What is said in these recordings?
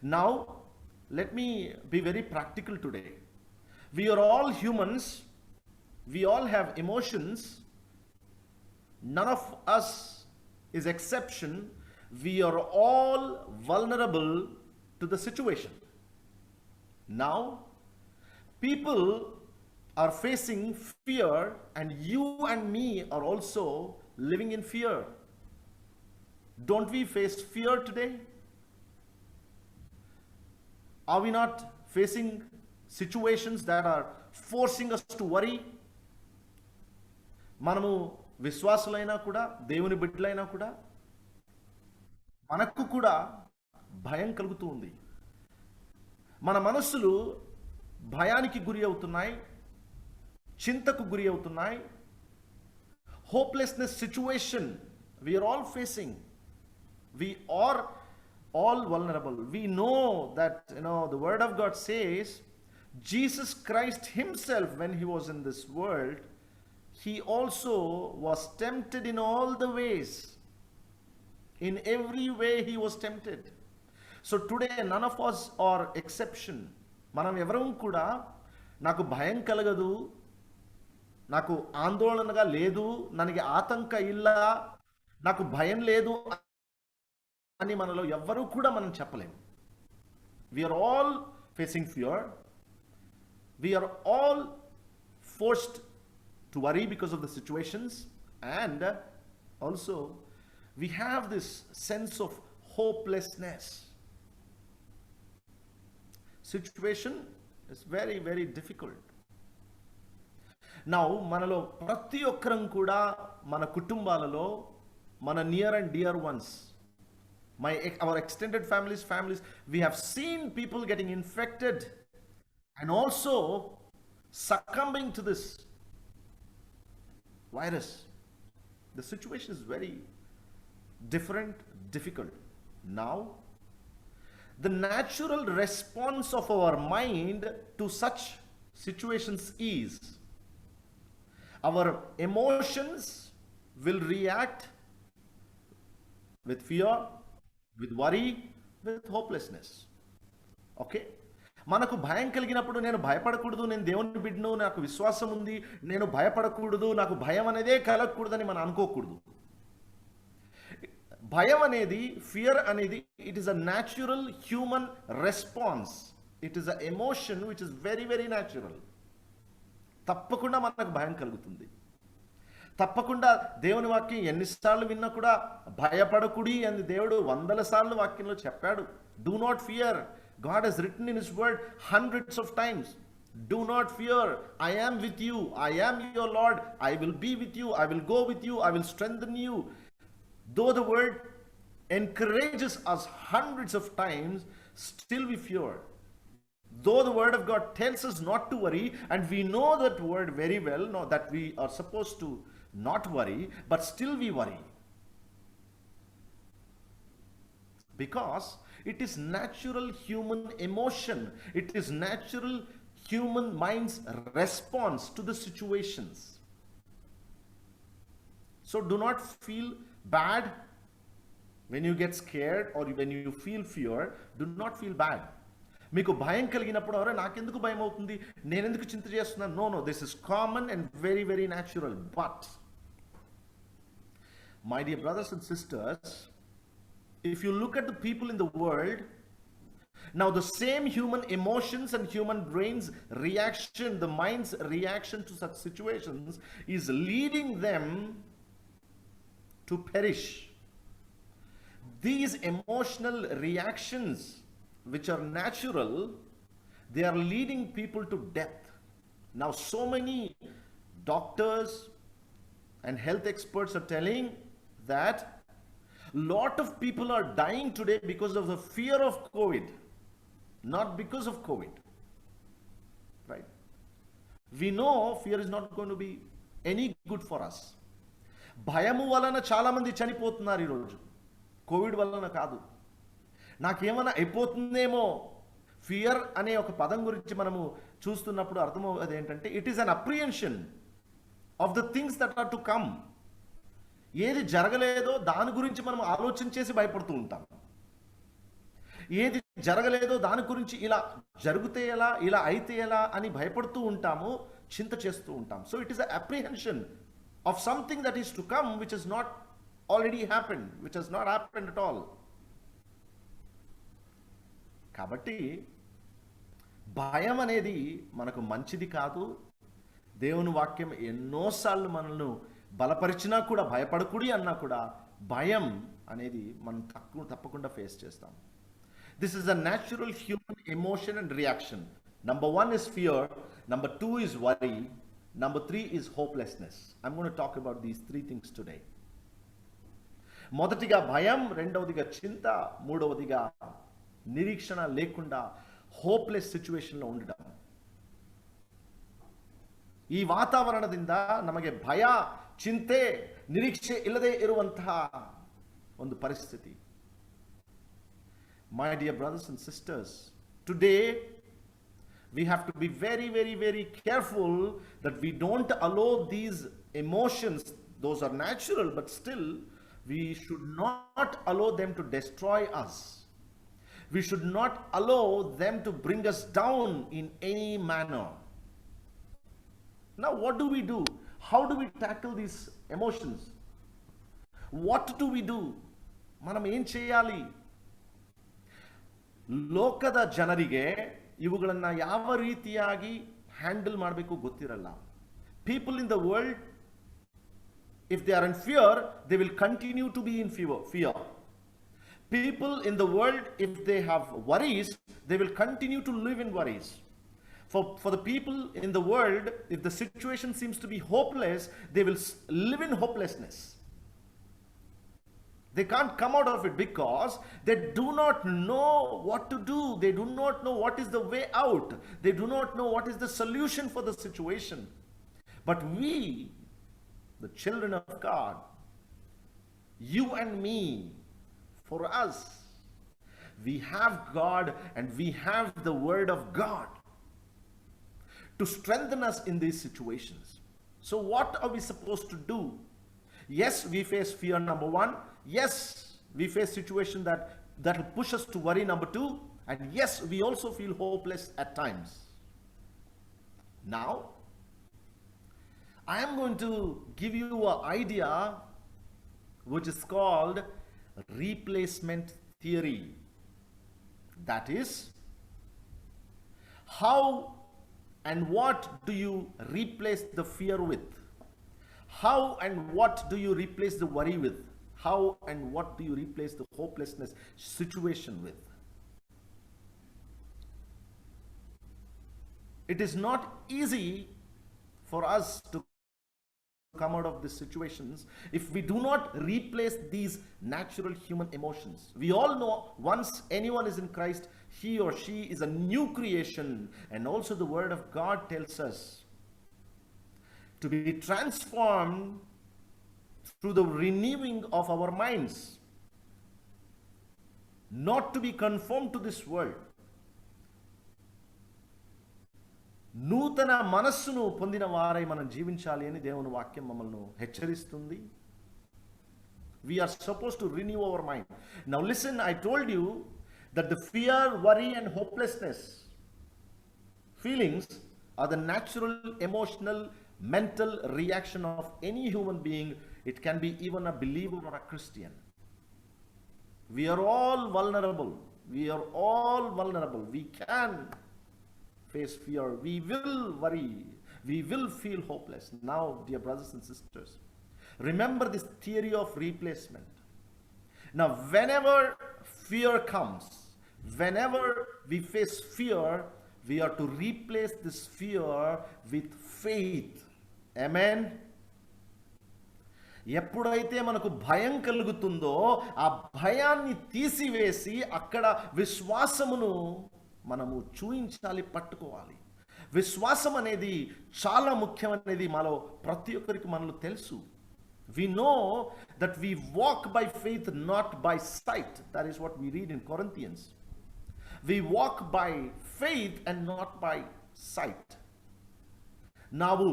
Now, let me be very practical today. We are all humans, we all have emotions, none of us is exception. We are all vulnerable to the situation. Now, people are facing fear, and you and me are also living in fear. Don't we face fear today? Are we not facing situations that are forcing us to worry? మనము విశ్వాసులైనా కూడా, దేవుని బిడ్డలైనా కూడా, మనకు కూడా భయం కలుగుతూ ఉంది. మన మనస్సులు భయానికి గురి అవుతున్నాయి, చింతకు గురి అవుతున్నాయి. Hopelessness situation we are all facing. We are all vulnerable. We know that, the word of God says Jesus Christ himself, when he was in this world, he also was tempted in all the ways. In every way he was tempted. So today none of us are exception. మనం ఎవరం కూడా నాకు భయం కలగదు, నాకు ఆందోళనగా లేదు, ನನಗೆ ఆతంక ಇಲ್ಲ, నాకు భయం లేదు అని మనలో ఎవ్వరూ కూడా మనం చెప్పలేము. We are all facing fear. We are all forced to worry because of the situations, and also we have this sense of hopelessness. Situation is very, very difficult. Now, మనలో ప్రతి ఒక్కరం కూడా మన కుటుంబాలలో, మన near and dear ones, our extended families, we have seen people getting infected and also succumbing to this virus. The situation is very different, difficult. Now, the natural response of our mind to such situations is our emotions will react with fear, with worry, with hopelessness. Okay? మనకు భయం కలిగినప్పుడు నేను భయపడకూడదు, నేను దేవుని బిడ్డను, నాకు విశ్వాసం ఉంది, నేను భయపడకూడదు, నాకు భయం అనేదే కలగకూడదని మనం అనుకోకూడదు. భయం అనేది, ఫియర్ అనేది, it is a natural human response. It is a emotion which is very, very natural. తప్పకుండా మనకు భయం కలుగుతుంది. తప్పకుండా దేవుని వాక్యం ఎన్నిసార్లు విన్నా కూడా భయపడకుడి అని దేవుడు 100 సార్లు వాక్యంలో చెప్పాడు. Do not fear. God has written in his word hundreds of times. Do not fear. I am with you. I am your Lord. I will be with you. I will go with you. I will strengthen you. Though the word encourages us hundreds of times, still we fear. Though the word of God tells us not to worry, and we know that word very well, know that we are supposed to not worry, but still we worry. Because it is natural human emotion. It is natural human mind's response to the situations. So do not feel bad when you get scared or when you feel fear. Do not feel bad. మీకు భయం కలిగినప్పుడు అరే నాకెందుకు భయం అవుతుంది, నేను ఎందుకు చింత చేస్తున్నాను? No, this is common and very, very natural. But my dear brothers and sisters, if you look at the people in the world now, the same human emotions and human brain's reaction, the mind's reaction to such situations is leading them to perish. These emotional reactions, which are natural, they are leading people to death. Now, so many doctors and health experts are telling that lot of people are dying today because of the fear of COVID, not because of COVID. Right? We know fear is not going to be any good for us. భయము వలన చాలా మంది చనిపోతున్నారు ఈరోజు, Covid వలన కాదు. నాకేమైనా అయిపోతుందేమో, ఫియర్ అనే ఒక పదం గురించి మనము చూస్తున్నప్పుడు అర్థమవుతుంది ఏంటంటే, it is an apprehension of the things that are to come. ఏది జరగలేదో దాని గురించి మనం ఆలోచన చేసి భయపడుతూ ఉంటాం. ఏది జరగలేదో దాని గురించి ఇలా జరిగితే ఎలా, ఇలా అయితే ఎలా అని భయపడుతూ ఉంటాము, చింత చేస్తూ ఉంటాం. So it is a apprehension of something that is to come which is not already happened, which has not happened at all. కాబట్టి భయం అనేది మనకు మంచిది కాదు. దేవుని వాక్యం ఎన్నోసార్లు మనల్ని బలపరిచినా కూడా, భయపడకుడి అన్నా కూడా, భయం అనేది మనం తప్పకుండా ఫేస్ చేస్తాం. This is a natural human emotion and reaction. Number 1 is fear, number 2 is worry, number 3 is hopelessness. I'm going to talk about these 3 things today. మొదటిగా భయం, రెండవదిగా చింత, మూడవదిగా నిరీక్షణ లేకుండా హోప్లెస్ ಸಿಚುವೇಶನ್లో ఉండడం. ಈ ವಾತಾವರಣದಿಂದ ನಮಗೆ ಭಯ, ಚಿಂತೆ, ನಿರೀಕ್ಷೆ ಇಲ್ಲದೆ ಇರುವಂತಹ ಒಂದು ಪರಿಸ್ಥಿತಿ. My dear brothers and sisters, today we have to be very, very, very careful that we don't allow these emotions. Those are natural, but still we should not allow them to destroy us. We should not allow them to bring us down in any manner. Now what do we do? How do we tackle these emotions? What do we do? మనం ఏం చేయాలి? ಲೋಕದ ಜನರಿಗೆ ಇವುಗಳನ್ನು ಯಾವ ರೀತಿಯಾಗಿ handle ಮಾಡಬೇಕು ಗೊತ್ತಿರಲ್ಲ. People in the world, if they are in fear, they will continue to be in fear. People in the world, if they have worries, they will continue to live in worries. For the people in the world, if the situation seems to be hopeless, they will live in hopelessness. They can't come out of it because they do not know what to do. They do not know what is the way out. They do not know what is the solution for the situation. But we, the children of God, you and me, for us, we have God and we have the Word of God to strengthen us in these situations. So what are we supposed to do? Yes, we face fear, number 1. Yes, we face situation that will push us to worry, number 2. And yes, we also feel hopeless at times. Now, I am going to give you an idea which is called replacement theory. That is, how and what do you replace the fear with? How and what do you replace the worry with? How and what do you replace the hopelessness situation with? It is not easy for us to come out of these situations if we do not replace these natural human emotions. We all know once anyone is in Christ, he or she is a new creation, and also the Word of God tells us to be transformed through the renewing of our minds, not to be conformed to this world. నూతన మనస్సును పొందిన వారై మనం జీవించాలి అని దేవుని వాక్యం మమ్మల్ని హెచ్చరిస్తుంది. We are supposed to renew our mind. Now listen, I told you that the fear, worry and hopelessness feelings are the natural, emotional, mental reaction of any human being. It can be even a believer or a Christian. We are all vulnerable. We are all vulnerable. We can face fear. We will worry. We will feel hopeless. Now, dear brothers and sisters, remember this theory of replacement. Now, whenever fear comes, whenever we face fear, we are to replace this fear with faith. Amen. ఎప్పుడైతే మనకు భయం కలుగుతుందో ఆ భయాన్ని తీసివేసి అక్కడ విశ్వాసమును మనము చూయించాలి, పట్టుకోవాలి. విశ్వాసం అనేది చాలా ముఖ్యమైనది. మాలో ప్రతి ఒక్కరికి మనలో తెలుసు. We know that we walk by faith, not by sight. That is what we read in Corinthians. We walk by faith and not by sight. ನಾವು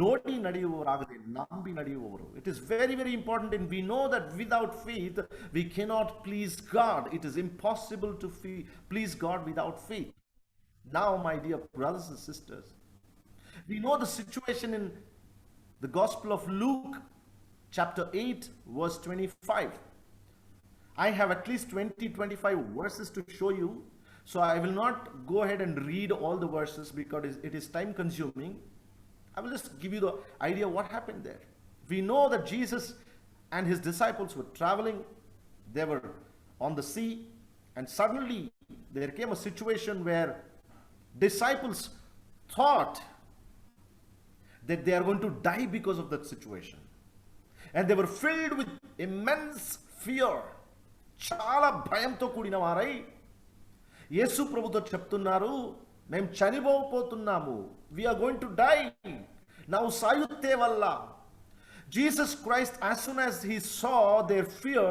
ನೋಡಿ ನಡೆಯುವವರಾಗದೆ ನಂಬಿ ನಡೆಯುವವರು. It is very, very important, and we know that without faith we cannot please God. It is impossible to please God without faith. Now, my dear brothers and sisters, we know the situation in the Gospel of Luke, chapter 8, verse 25. I have at least 20-25 verses to show you, so I will not go ahead and read all the verses because it is time consuming. I will just give you the idea what happened there. We know that Jesus and his disciples were traveling. They were on the sea, and suddenly there came a situation where disciples thought that they are going to die because of that situation, and they were filled with immense fear. చాలా భయంతో కూడిన వారై యేసు ప్రభుతో చెప్తున్నారు, మేము చనిపోతున్నాము, we are going to die, ನಾವು ಸಾಯುತ್ತೇವಲ್ಲ. Jesus Christ, as soon as he saw their fear,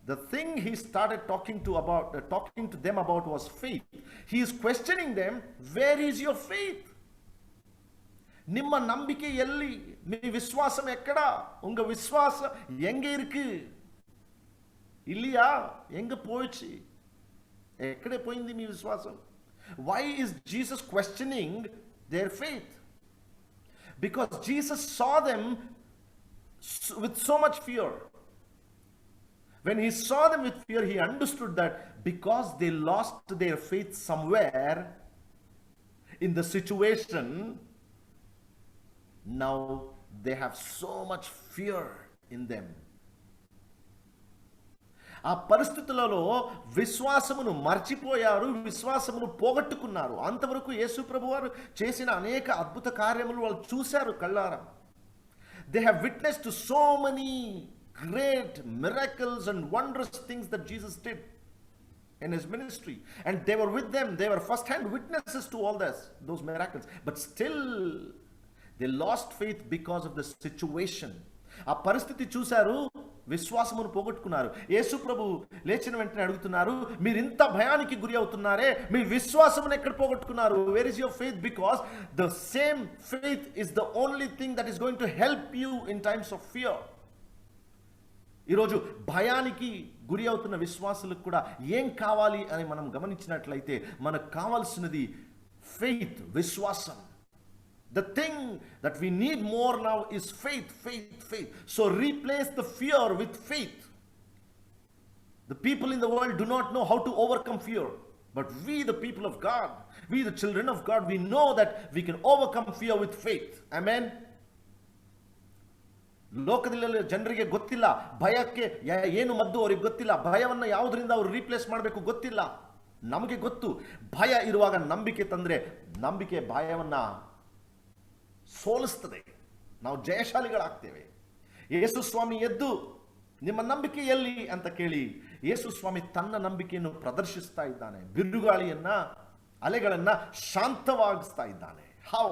the thing he started talking to them about was faith. He is questioning them, where is your faith? ನಿಮ್ಮ ನಂಬಿಕೆ ಎಲ್ಲಿ? మీ విశ్వాసం ఎక్కడ? உங்க விசுவாசம் எங்க இருக்கு? இல்லையா? எங்க போயிடுச்சு? ఎక్కడే పోయింది మీ విశ్వాసం? Why is Jesus questioning their faith? Because Jesus saw them with so much fear. When he saw them with fear, he understood that because they lost their faith somewhere in the situation, now they have so much fear in them. ఆ పరిస్థితులలో విశ్వాసమును మర్చిపోయారు, విశ్వాసమును పోగొట్టుకున్నారు. అంతవరకు యేసు ప్రభు వారు చేసిన అనేక అద్భుత కార్యములు వాళ్ళు చూశారు కళ్ళారా. They have witnessed to so many great miracles and wondrous things that Jesus did in his ministry, and they were with them. They were first-hand witnesses to all those miracles, but still they lost faith because of the situation. ఆ పరిస్థితి చూశారు, విశ్వాసమును పోగొట్టుకున్నారు. యేసు ప్రభు లేచిన వెంటనే అడుగుతున్నారు, మీరు ఇంత భయానికి గురి అవుతున్నారే, మీ విశ్వాసమును ఎక్కడ పోగొట్టుకున్నారు? Where is your faith? Because the same faith is the only thing that is going to help you in times of fear. ఈరోజు భయానికి గురి అవుతున్న విశ్వాసులకు కూడా ఏం కావాలి అని మనం గమనించినట్లయితే మనకు కావాల్సినది ఫెయిత్, విశ్వాసం. The thing that we need more now is faith, faith, faith. So replace the fear with faith. The people in the world do not know how to overcome fear. But we, the people of God, we, the children of God, we know that we can overcome fear with faith. Amen. ಲೋಕದಲ್ಲಿ ಜನರಿಗೆ ಗೊತ್ತಿಲ್ಲ, ಭಯಕ್ಕೆ ಏನು ಮದ್ದು ಅವರಿಗೆ ಗೊತ್ತಿಲ್ಲ, ಭಯವನ್ನು ಯಾವುದರಿಂದ ಅವರು ರೀಪ್ಲೇಸ್ ಮಾಡಬೇಕು ಗೊತ್ತಿಲ್ಲ. ನಮಗೆ ಗೊತ್ತು, ಭಯ ಇರುವಾಗ ನಂಬಿಕೆ ತಂದರೆ ನಂಬಿಕೆ ಭಯವನ್ನು ಸೋಲಿಸ್ತದೆ, ನಾವು ಜಯಶಾಲಿಗಳಾಗ್ತೇವೆ. ಯೇಸು ಸ್ವಾಮಿ ಎದ್ದು ನಿಮ್ಮ ನಂಬಿಕೆ ಎಲ್ಲಿ ಅಂತ ಕೇಳಿ ಯೇಸು ಸ್ವಾಮಿ ತನ್ನ ನಂಬಿಕೆಯನ್ನು ಪ್ರದರ್ಶಿಸ್ತಾ ಇದ್ದಾನೆ. ಬಿರುಗಾಳಿಯನ್ನ, ಅಲೆಗಳನ್ನ ಶಾಂತವಾಗಿಸ್ತಾ ಇದ್ದಾನೆ. ಹೌ?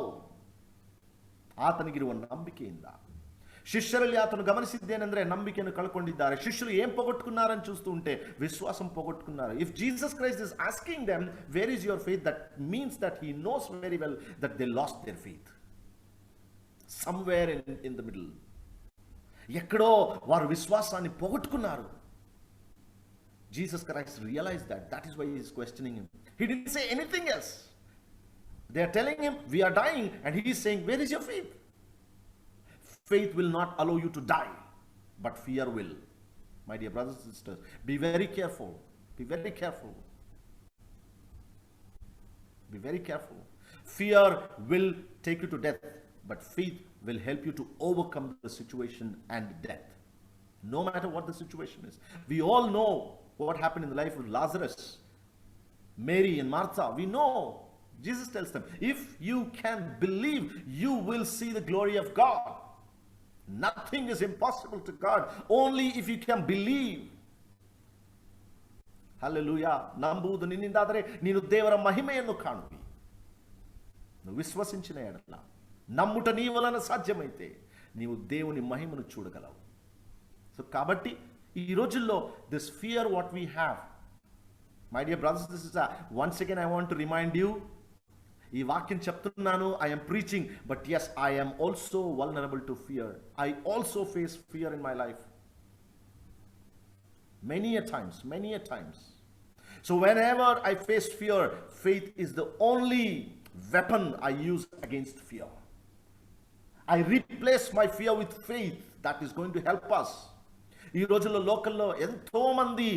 ಆತನಿಗಿರುವ ನಂಬಿಕೆಯಿಂದ. ಶಿಷ್ಯರಲ್ಲಿ ಆತನು ಗಮನಿಸಿದ್ದೇನೆಂದ್ರೆ ನಂಬಿಕೆಯನ್ನು ಕಳ್ಕೊಂಡಿದ್ದಾರೆ. ಶಿಷ್ಯರು ಏನ್ ಪೊಗొట్టుకున్నారని చూస్తూ ఉంటే విశ్వాసం ಪೊಗొట్టుకున్నారు. If Jesus Christ is asking them where is your faith, that means that he knows very well that they lost their faith somewhere in the middle. ఎక్కడో వారు విశ్వాసాన్ని పోగొట్టుకున్నారు. Jesus Christ realized that. That is why he is questioning him. He didn't say anything else. They are telling him we are dying, and he is saying where is your faith? Faith will not allow you to die, but fear will. My dear brothers and sisters, be very careful. Be very careful. Be very careful. Fear will take you to death, but faith will help you to overcome the situation and death. No matter what the situation is. We all know what happened in the life of Lazarus, Mary and Martha. We know. Jesus tells them, if you can believe, you will see the glory of God. Nothing is impossible to God, only if you can believe. Hallelujah. ನಂಬುವುದು ನಿನ್ನಿಂದಾದರೆ ನೀನು ದೇವರ ಮಹಿಮೆಯನ್ನು ಕಾಣುವಿ. ವಿಶ್ವಸಿಂచిన ఎడల నమ్ముట నీ వలన సాధ్యమైతే నీవు దేవుని మహిమను చూడగలవు. సో కాబట్టి ఈ రోజుల్లో this fear what we have, my dear brothers, this is once again I want to remind you, ఈ వాక్యం చెప్తున్నాను, I am preaching, but yes, I am also vulnerable to fear. I also face fear in my life. Many a times. So whenever I face fear, faith is the only weapon I use against fear. I replace my fear with faith that is going to help us. ఈ రోజుల్లో లోకల్లో ఎంతో మంది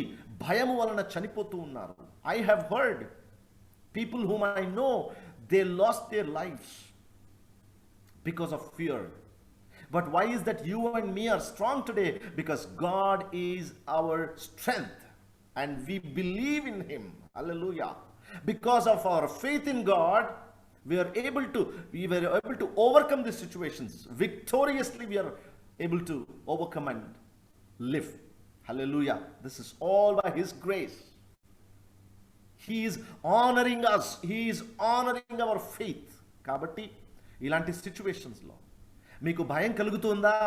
భయము వలన చనిపోతూ ఉన్నారు. I have heard people whom I know, they lost their lives because of fear. But why is that you and me are strong today? Because God is our strength and we believe in him. Hallelujah. Because of our faith in God, we were able to overcome these situations victoriously. We are able to overcome and live. Hallelujah. This is all by his grace. He is honoring us. He is honoring our faith. కాబట్టి ఇలాంటి సిచ్యువేషన్స్లో మీకు భయం కలుగుతుందా?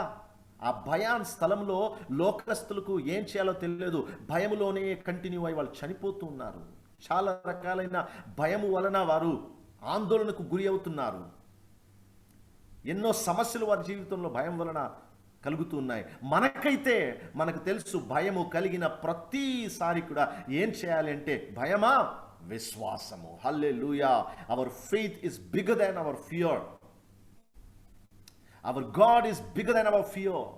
ఆ భయాన్ స్థలంలో లోకస్తులకు ఏం చేయాలో తెలియదు. భయములోనే కంటిన్యూ అయి వాళ్ళు చనిపోతూ ఉన్నారు. చాలా రకాలైన భయము వలన వారు ఆందోళనకు గురి అవుతున్నారు. ఎన్నో సమస్యలు వారి జీవితంలో భయం వలన కలుగుతున్నాయి. మనకు తెలుసు, భయము కలిగిన ప్రతిసారి కూడా ఏం చేయాలి అంటే భయమా విశ్వాసము. Hallelujah. Our faith is bigger than our fear. Our God is bigger than our fear.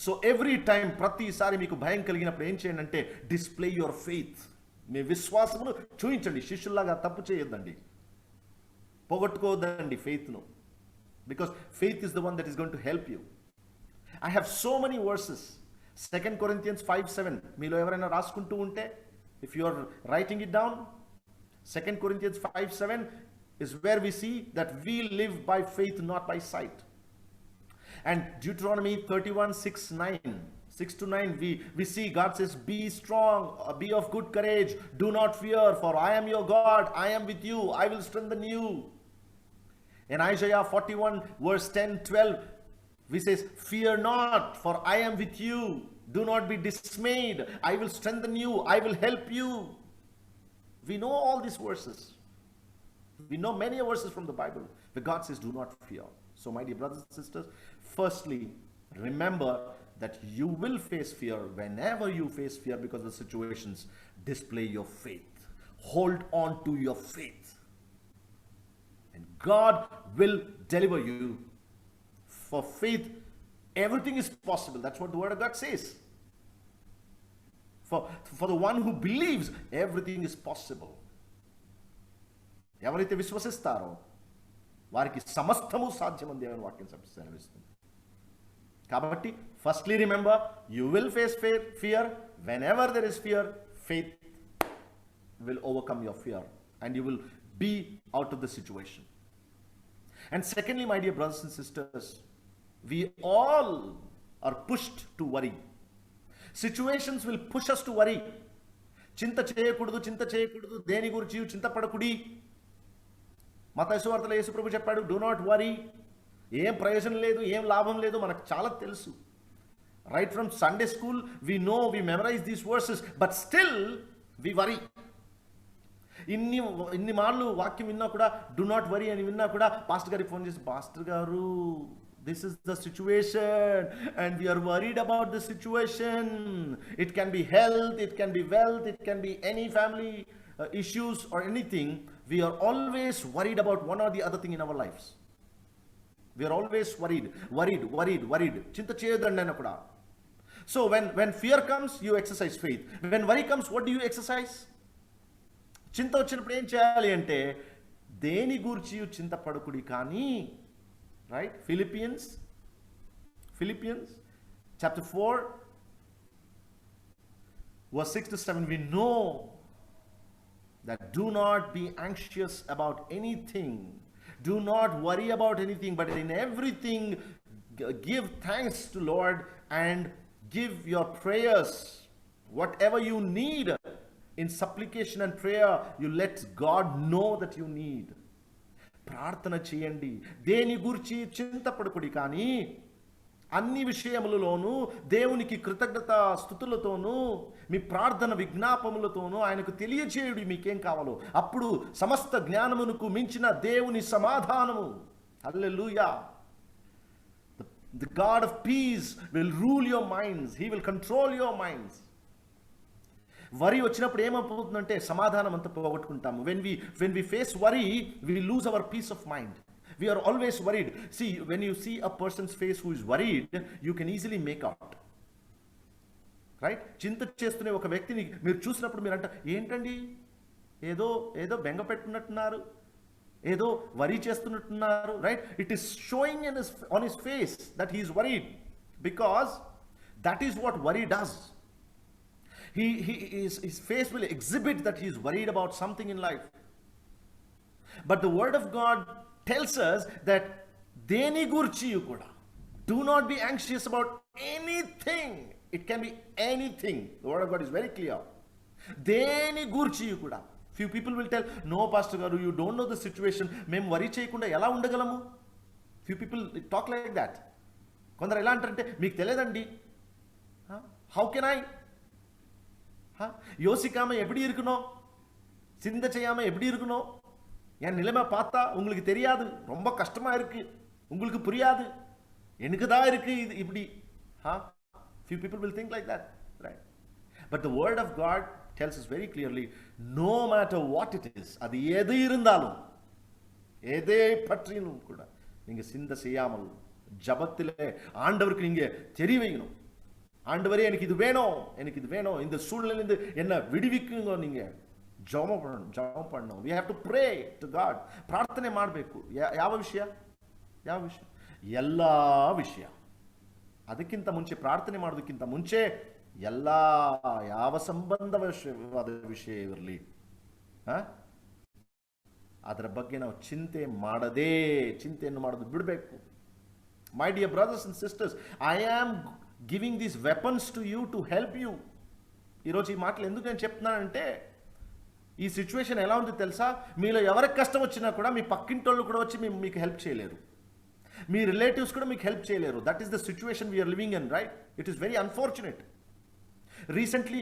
So every time, ప్రతిసారి మీకు భయం కలిగినప్పుడు ఏం చేయండి అంటే డిస్ప్లే యువర్ ఫెయిత్. మీ విశ్వాసమును చూపించండి. శిష్యుల్లాగా తప్పు చేయొద్దండి, పోగొట్టుకోవద్దండి ఫెయిత్ను. Because faith is the one that is going to help you. I have so many verses. 2 Corinthians 5:7. మీలో ఎవరైనా రాసుకుంటూ ఉంటే, if you are writing it down, 2 Corinthians 5:7 is where we see that we live by faith, not by sight. And Deuteronomy 31:6-9, we see God says, be strong, be of good courage, do not fear, for I am your God, I am with you, I will strengthen you. In Isaiah 41:10-12, we says, fear not, for I am with you, do not be dismayed, I will strengthen you, I will help you. We know all these verses. We know many verses from the Bible where God says, do not fear. So my dear brothers and sisters, firstly, remember that you will face fear. Whenever you face fear because of the situations, display your faith. Hold on to your faith. And God will deliver you. For faith, everything is possible. That's what the word of God says. For the one who believes, everything is possible. ఎవరైతే విశ్వసిస్తారో వారికి సమస్తము సాధ్యమని దేవుని వాక్యం సెలవిస్తుంది. కాబట్టి firstly remember, you will face fear. Whenever there is fear, faith will overcome your fear and you will be out of the situation. And secondly, my dear brothers and sisters, we all are pushed to worry. Situations will push us to worry. చింత చేయకూడదు, దేని గురించి చింతపడకుడి. మత్తయి సువార్తలో యేసు ప్రభు చెప్పాడు, do not worry. ఏం ప్రయోజనం లేదు, ఏం లాభం లేదు, మనకు చాలా తెలుసు. Right from Sunday school we know, we memorize these verses, but still we worry. ఇన్ని మార్లు వాక్యం విన్నా కూడా డూ నాట్ వరీ అని విన్నా కూడా పాస్టర్ గారికి ఫోన్ చేసి, పాస్టర్ గారు, this is the situation and we are worried about the situation. It can be health, it can be wealth, it can be any family issues or anything. We are always worried about one or the other thing in our lives. We are always worried. చింత చేయొద్దండి అయినా కూడా. So when fear comes, you exercise faith. When worry comes, what do you exercise? చింత వచ్చినప్పుడు ఏం చేయాలి అంటే దేని గురించి చింతపడకుడి కానీ, right? Philippians chapter 4 verse 6-7, we know that do not be anxious about anything, do not worry about anything, but in everything give thanks to Lord and give your prayers, whatever you need, in supplication and prayer, you let God know that you need. ప్రార్థన చేయండి, దేని గురించి చింతపడకుడి కానీ అన్ని విషయములలోనూ దేవునికి కృతజ్ఞత స్తుతులతోనూ మీ ప్రార్థన విజ్ఞాపములతోనూ ఆయనకు తెలియచేయుడి మీకేం కావాలో. అప్పుడు సమస్త జ్ఞానమునకు మించిన దేవుని సమాధానము, హల్లెలూయా, the God of peace will rule your minds. He will control your minds. వరి వచ్చినప్పుడు ఏమైపోతుందంటే సమాధానం అంతా పోగొట్టుకుంటాము. when we face worry, we lose our peace of mind. We are always worried. See, when you see a person's face who is worried, you can easily make out. Right? చింత చేస్తున్న ఒక వ్యక్తిని మీరు చూసినప్పుడు మీరు అంట, ఏంటండి ఏదో ఏదో బెంగ పెట్టున్నట్టున్నారు, ఏదో వరి చేస్తున్నట్టున్నారు. Right? It is showing on his face that he is worried, because that is what worry does. His face will exhibit that he is worried about something in life. But the word of God tells us that deni gurchiyu kuda, do not be anxious about anything. It can be anything. The word of God is very clear. Deni gurchiyu kuda. Few people will tell, no pastor garu, you don't know the situation. Mem worry cheyakunda ela undagalamu. Few people talk like that. Kondaru ela antante, meeku teledandi, how can I, யோசிக்காம எப்படி இருக்கணும், சிந்தை செய்யாம எப்படி இருக்கணும், என் நிலைமை பார்த்தா உங்களுக்கு தெரியாது, ரொம்ப கஷ்டமா இருக்கு, உங்களுக்கு புரியாது, எனக்கு தான் இருக்கு இது இப்படி. Few people will think like that, right? But the word of God tells us very clearly, no matter what it is, அது எது இருந்தாலும், எதை பற்றியும் கூட நீங்க சிந்தை செய்யாமல் ஜபத்திலே ஆண்டவருக்கு நீங்க தெரிவிக்கணும். ஆண்டவரே எனக்கு இது வேணும், எனக்கு இது வேணும், இந்த சூழ்நிலையிலிருந்து என்ன விடுவிக்குங்க. நீங்க ஜெபம் பண்ணணும். we have to pray to God. ಪ್ರಾರ್ಥನೆ ಮಾಡಬೇಕು. ಯಾವ ವಿಷಯ ಎಲ್ಲ ವಿಷಯ. ಅದಕ್ಕಿಂತ ಮುಂಚೆ ಪ್ರಾರ್ಥನೆ ಮಾಡೋದಕ್ಕಿಂತ ಮುಂಚೆ ಎಲ್ಲ ಯಾವ ಸಂಬಂಧವಾದ ವಿಷಯ ಇರಲಿ, ಅದರ ಬಗ್ಗೆ ನಾವು ಚಿಂತೆಯನ್ನು ಮಾಡೋದು ಬಿಡಬೇಕು. My dear brothers and sisters, I am giving these weapons to you to help you. ఈరోజు ఈ మాటలు ఎందుకు నేను చెప్తున్నానంటే, ఈ సిచ్యువేషన్ ఎలా ఉంది తెలుసా? మీలో ఎవరికి కష్టం వచ్చినా కూడా మీ పక్కింటోళ్ళు కూడా వచ్చి మీకు హెల్ప్ చేయలేరు, మీ రిలేటివ్స్ కూడా మీకు హెల్ప్ చేయలేరు. That is the situation we're living in, right? It is very unfortunate. Recently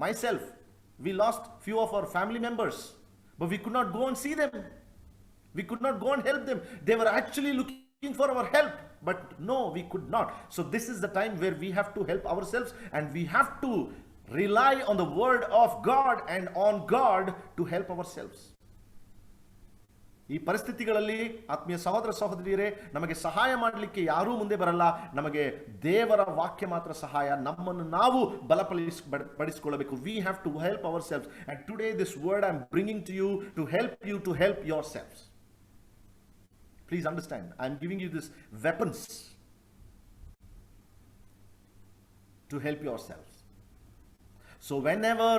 myself, we lost few of our family members, but we could not go and see them. We could not go and help them. They were actually looking for our help, but no, we could not. So this is the time where we have to help ourselves, and we have to rely on the word of God and on God to help ourselves. ಈ ಪರಿಸ್ಥಿತಿಗಳಲ್ಲಿ ಆತ್ಮೀಯ ಸಹೋದರ ಸಹೋದರಿಯರೇ, ನಮಗೆ ಸಹಾಯ ಮಾಡಲಿಕ್ಕೆ ಯಾರೂ ಮುಂದೆ ಬರಲ್ಲ. ನಮಗೆ ದೇವರ ವಾಕ್ಯ ಮಾತ್ರ ಸಹಾಯ. ನಮ್ಮನ್ನು ನಾವು ಬಲಪಡಿಸಿಕೊಳ್ಳಬೇಕು. we have to help ourselves, and today this word I am bringing to you to help yourselves. Please understand, I am giving you these weapons to help yourselves. So whenever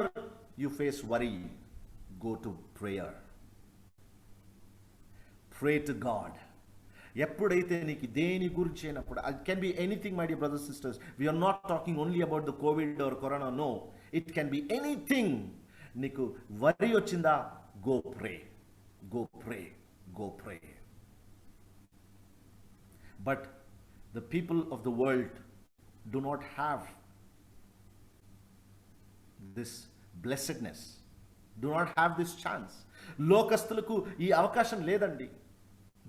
you face worry, go to prayer. Pray to God. ఎప్పుడైతే నీకు దేని గురించి అయినప్పుడు, it can be anything, my dear brothers and sisters. We are not talking only about the COVID or corona. No, it can be anything. నీకు వరి వచ్చిందా, go pray. But the people of the world do not have this blessedness, do not have this chance. లోకస్తులకు ఈ అవకాశం లేదండి.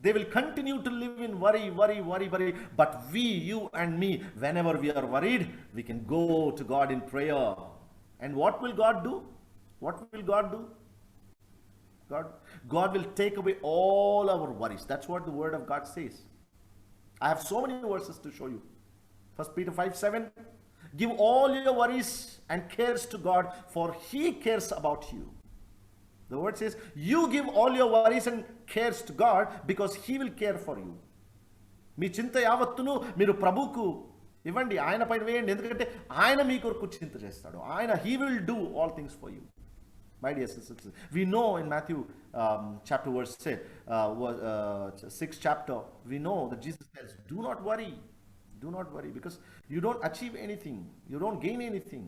They will continue to live in worry. But we, you and me, whenever we are worried, we can go to God in prayer. And what will God do? God will take away all our worries. That's what the word of God says. I have so many verses to show you. 1 Peter 5:7. Give all your worries and cares to God, for He cares about you. The word says, you give all your worries and cares to God, because He will care for you. మీ చింత యావత్తును మీరు ప్రభువుకు ఇవ్వండి, ఆయన పైన వేయండి, ఎందుకంటే ఆయన మీ కొరకు చింత చేస్తాడు. He will do all things for you. My dear sisters, we know in Matthew chapter verse 6 chapter, we know that Jesus says, do not worry, because you don't achieve anything, you don't gain anything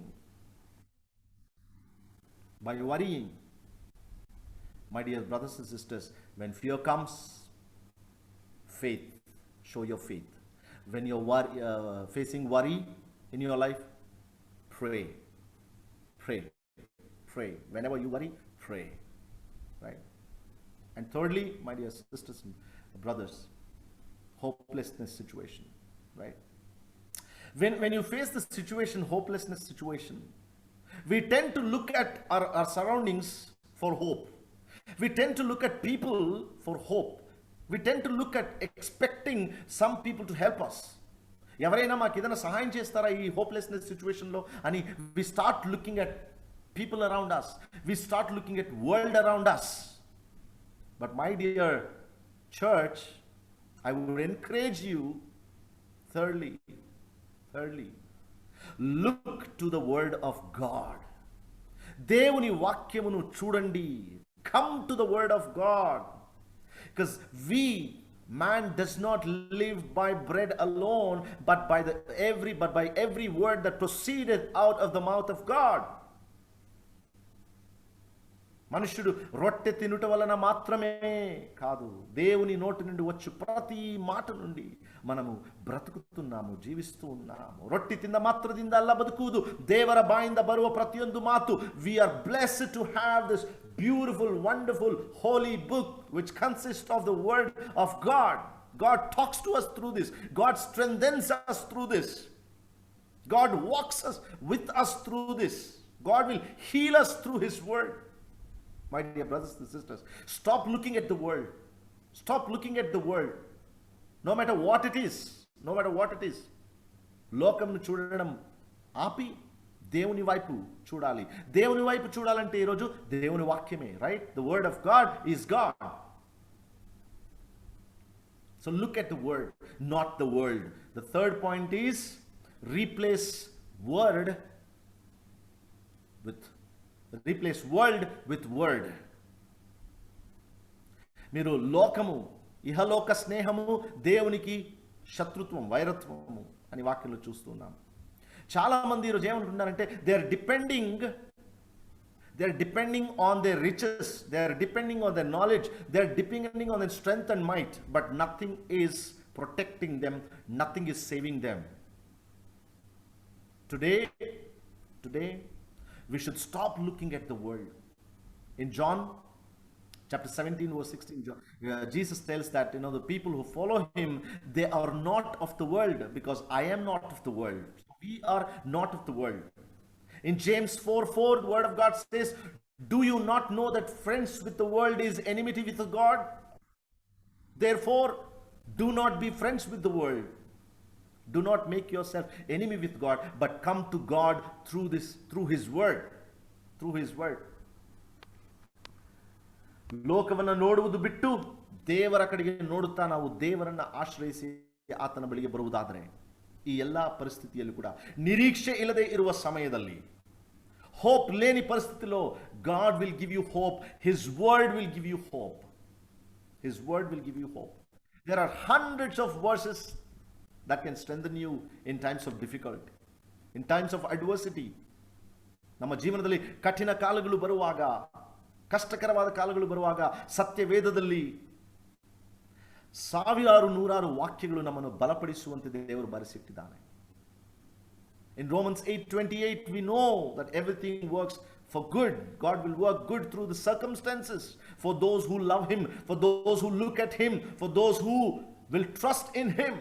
by worrying. My dear brothers and sisters, when fear comes, show your faith. When you're facing worry in your life, pray. Pray. Pray. Whenever you worry, pray. Right? And thirdly, my dear sisters and brothers, hopelessness situation. Right? When you face the situation, hopelessness situation, we tend to look at our surroundings for hope. We tend to look at people for hope. We tend to look at expecting some people to help us. ఎవరైనా మాకు ఏదైనా సహాయం చేస్తారా ఈ hopelessness సిచ్యువేషన్లో అని we start looking at people around us. We start looking at world around us. But my dear church, I would encourage you, thirdly, look to the word of God. దేవుని వాక్యమును చూడండి. Come to the word of God. Because man does not live by bread alone, but by every word that proceedeth out of the mouth of God. మనుష్యుడు రొట్టె తినుట వలన మాత్రమే కాదు, దేవుని నోటి నుండి వచ్చు ప్రతి మాట నుండి మనము ಬ್ರತುಕುతున్నాము, జీవిస్తూ ఉన్నాము. ರೊಟ್ಟಿ ತಿಂದ ಮಾತ್ರದಿಂದ ಅಲ್ಲ ಬದುಕುವುದು, ದೇವರ ಬಾಯಿಂದ ಬರುವ ಪ್ರತಿಯೊಂದು ಮಾತು. We are blessed to have this beautiful, wonderful, holy book which consists of the word of God. God talks to us through this. God strengthens us through this. God walks with us through this. God will heal us through his word. My dear brothers and sisters, stop looking at the world. Stop looking at the world. No matter what it is. No matter what it is. లోకంను చూడడం ఆపి దేవుని వైపు చూడాలి. దేవుని వైపు చూడాలంటే ఈరోజు దేవుని వాక్యమే, right? The word of God is God. So look at the word, not the world. The third point is replace world with word. మీరు లోకము, ఇహలోక స్నేహము దేవునికి శత్రుత్వం, వైరత్వము అని వాక్యంలో చూస్తున్నాం. చాలా మంది ఈరోజు ఏమనుకుంటున్నారంటే they are depending on their riches, they are depending on their knowledge, they are depending on their strength and might, but nothing is protecting them, nothing is saving them. Today we should stop looking at the world. In John chapter 17 verse 16, Jesus tells that the people who follow him, they are not of the world, because I am not of the world. We are not of the world. In James 4:4, the word of God says, do you not know that friends with the world is enmity with the God? Therefore do not be friends with the world. Do not make yourself enemy with God, but come to God through his word. ಲೋಕವನ್ನು ನೋಡುವುದು ಬಿಟ್ಟು ದೇವರ ಕಡೆಗೆ ನೋಡುತ್ತಾ ನಾವು ದೇವರನ್ನು ಆಶ್ರಯಿಸಿ ಆತನ ಬಳಿಗೆ ಬರುವುದಾದರೆ, ಈ ಎಲ್ಲ ಪರಿಸ್ಥಿತಿಯಲ್ಲೂ ಕೂಡ ನಿರೀಕ್ಷೆ ಇಲ್ಲದೆ ಇರುವ ಸಮಯದಲ್ಲಿ, hope ಲೇನಿ ಪರಿಸ್ಥಿತಿలో God will give you hope. His word will give you hope. His word will give you hope. There are hundreds of verses that can strengthen you in times of difficulty, in times of adversity. ನಮ್ಮ ಜೀವನದಲ್ಲಿ ಕಠಿಣ ಕಾಲಗಳು ಬರುವಾಗ, ಕಷ್ಟಕರವಾದ ಕಾಲಗಳು ಬರುವಾಗ, ಸತ್ಯವೇದದಲ್ಲಿ ಸಾವಿರಾರು ನೂರಾರು ವಾಕ್ಯಗಳು ನಮ್ಮನ್ನು ಬಲಪಡಿಸುವಂತೆ ದೇವರು ಬರೆಸಿಟ್ಟಿದ್ದಾನೆ. In Romans 8:28 we know that everything works for good. God will work good through the circumstances for those who love him, for those who look at him, for those who will trust in him.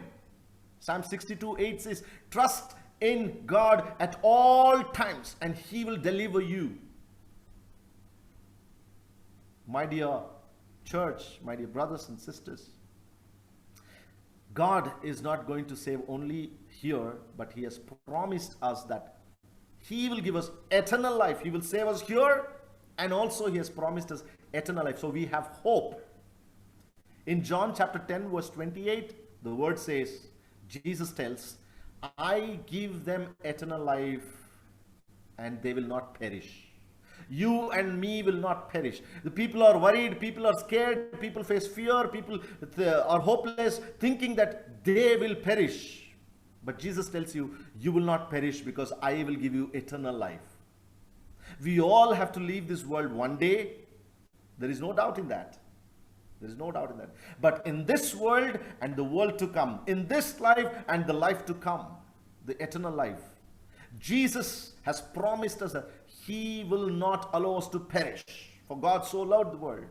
Psalm 62:8 says, trust in God at all times and he will deliver you. My dear church, my dear brothers and sisters, God is not going to save only here, but he has promised us that he will give us eternal life. He will save us here, and also he has promised us eternal life. So we have hope. In John chapter 10 verse 28, the word says, Jesus tells, I give them eternal life and they will not perish. You and me will not perish. The people are worried, people are scared, people face fear, people are hopeless, thinking that they will perish. But Jesus tells you, you will not perish, because I will give you eternal life. We all have to leave this world one day. There is no doubt in that. There is no doubt in that. But in this world and the world to come, in this life and the life to come, the eternal life, Jesus has promised us that he will not allow us to perish. For God so loved the world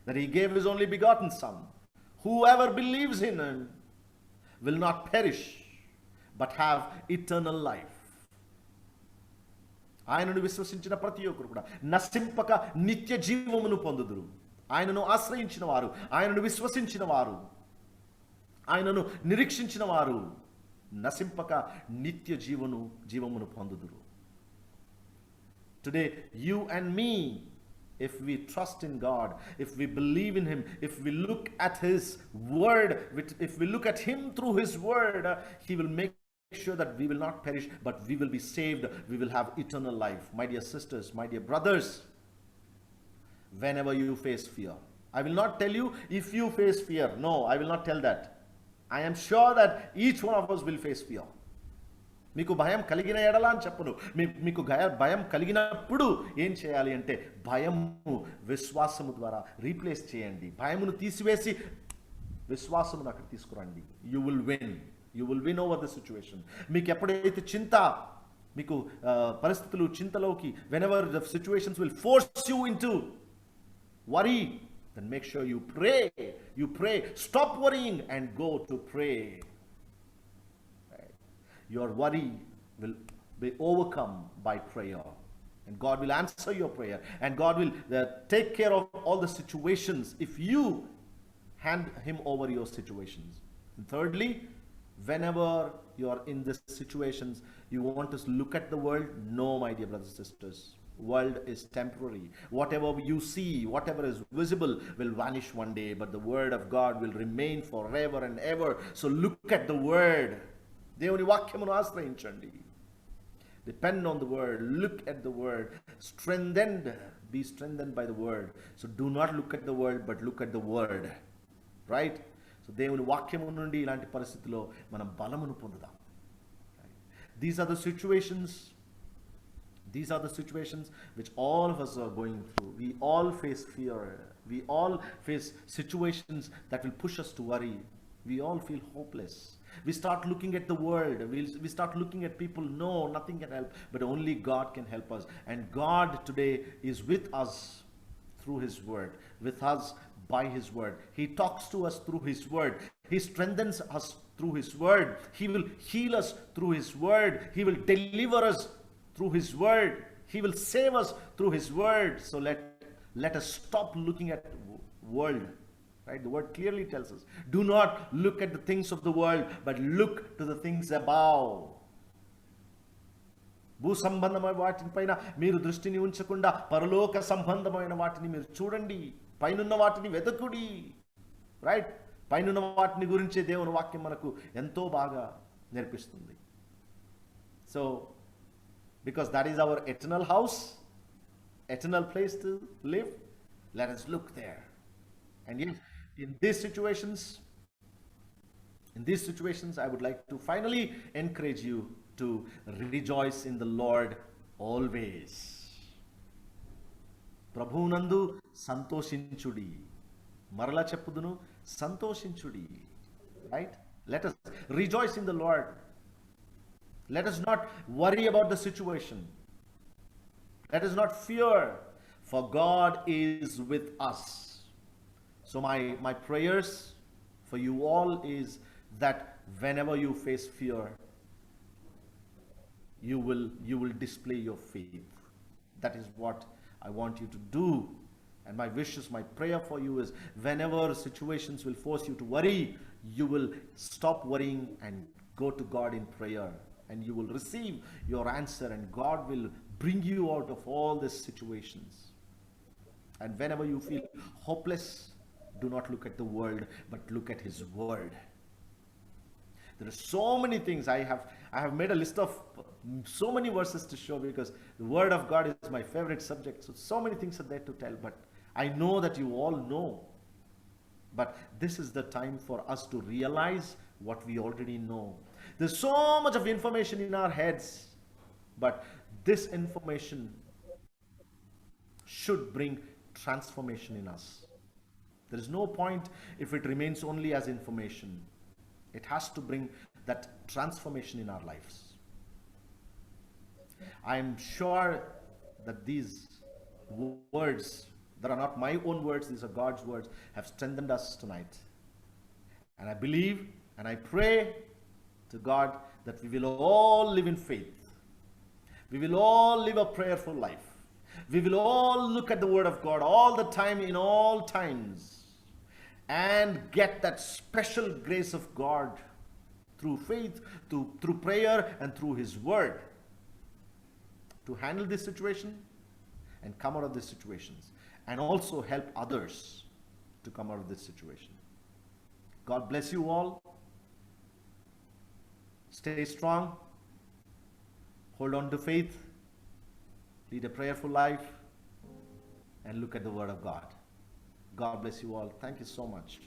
that he gave his only begotten Son. Whoever believes in him will not perish, but have eternal life. ఆయనను విశ్వసించిన ప్రతి ఒక్కరు కూడా నశింపక నిత్య జీవమును పొందుదురు. ఆయనను ఆశ్రయించిన వారు, ఆయనను విశ్వసించిన వారు, ఆయనను నిరీక్షించిన వారు నశింపక నిత్య జీవమును పొందుదురు. Today, you and me, if we trust in God, if we believe in him, if we look at his word, if we look at him through his word, he will make sure that we will not perish, but we will be saved. We will have eternal life. My dear sisters, my dear brothers, whenever you face fear, I will not tell you if you face fear. No, I will not tell that. I am sure that each one of us will face fear. మీకు భయం కలిగిన ఎడల అని చెప్పను. మీకు భయం కలిగినప్పుడు ఏం చేయాలి అంటే భయము విశ్వాసము ద్వారా రీప్లేస్ చేయండి. భయమును తీసివేసి విశ్వాసమును అక్కడ తీసుకురండి. You will win. You will win over the situation. మీకు ఎప్పుడైతే మీకు పరిస్థితులు చింతలోకి, whenever the situations will force you into worry, then make sure you pray. Stop worrying and go to pray. Your worry will be overcome by prayer, and God will answer your prayer, and God will take care of all the situations if you hand him over your situations. And thirdly, whenever you are in these situations, you want to look at the world. No, my dear brothers and sisters, world is temporary. Whatever you see, whatever is visible will vanish one day, but the word of God will remain forever and ever. So look at the word. దేవుని వాక్యమును ఆశ్రయించండి. Depend on the word. Look at the word. Be strengthened by the word. So do not look at the world, but look at the word. Right? So దేవుని వాక్యము నుండి ఇలాంటి పరిస్థితిలో మనం బలమును పొందుదాం. These are the situations which all of us are going through. We all face fear. We all face situations that will push us to worry. We all feel hopeless. We start looking at the world. We start looking at people. No, nothing can help, but only God can help us. And God today is with us through his word, with us by his word. He talks to us through his word. He strengthens us through his word. He will heal us through his word. He will deliver us through his word. He will save us through his word. So let us stop looking at world. Right? The word clearly tells us, do not look at the things of the world, but look to the things above. భూ సంబంధమైన వాటిపైన మీరు దృష్టిని ఉంచకుండా పరలోక సంబంధమైన వాటిని మీరు చూడండి. పైనున్న వాటిని వెతకుడి. రైట్? పైనున్న వాటిని గురించే దేవుని వాక్యం మనకు ఎంతో బాగా నేర్పిస్తుంది. So because that is our eternal house, eternal place to live, let us look there. And yes, in these situations, I would like to finally encourage you to rejoice in the Lord always. ప్రభువునందు సంతోషించుడి. మరలా చెప్పుదును, సంతోషించుడి. Right? Let us rejoice in the Lord. Let us not worry about the situation. Let us not fear, for God is with us. So my prayers for you all is that whenever you face fear, you will display your faith. That is what I want you to do. And my wishes, my prayer for you is, whenever situations will force you to worry, you will stop worrying and go to God in prayer, and you will receive your answer, and God will bring you out of all these situations. And whenever you feel hopeless, do not look at the world, but look at his word. There are so many things. I have made a list of so many verses to show, because the word of God is my favorite subject. So many things are there to tell, but I know that you all know. But this is the time for us to realize what we already know. There's so much of information in our heads, but this information should bring transformation in us. There is no point if it remains only as information. It has to bring that transformation in our lives. I am sure that these words, that are not my own words, these are God's words, have strengthened us tonight. And I believe and I pray to God that we will all live in faith. We will all live a prayerful life. We will all look at the Word of God all the time, in all times, and get that special grace of God through faith, through prayer, and through His Word to handle this situation and come out of these situations, and also help others to come out of this situation. God bless you all. Stay strong. Hold on to faith. Lead a prayerful life. And look at the Word of God. God bless you all. Thank you so much.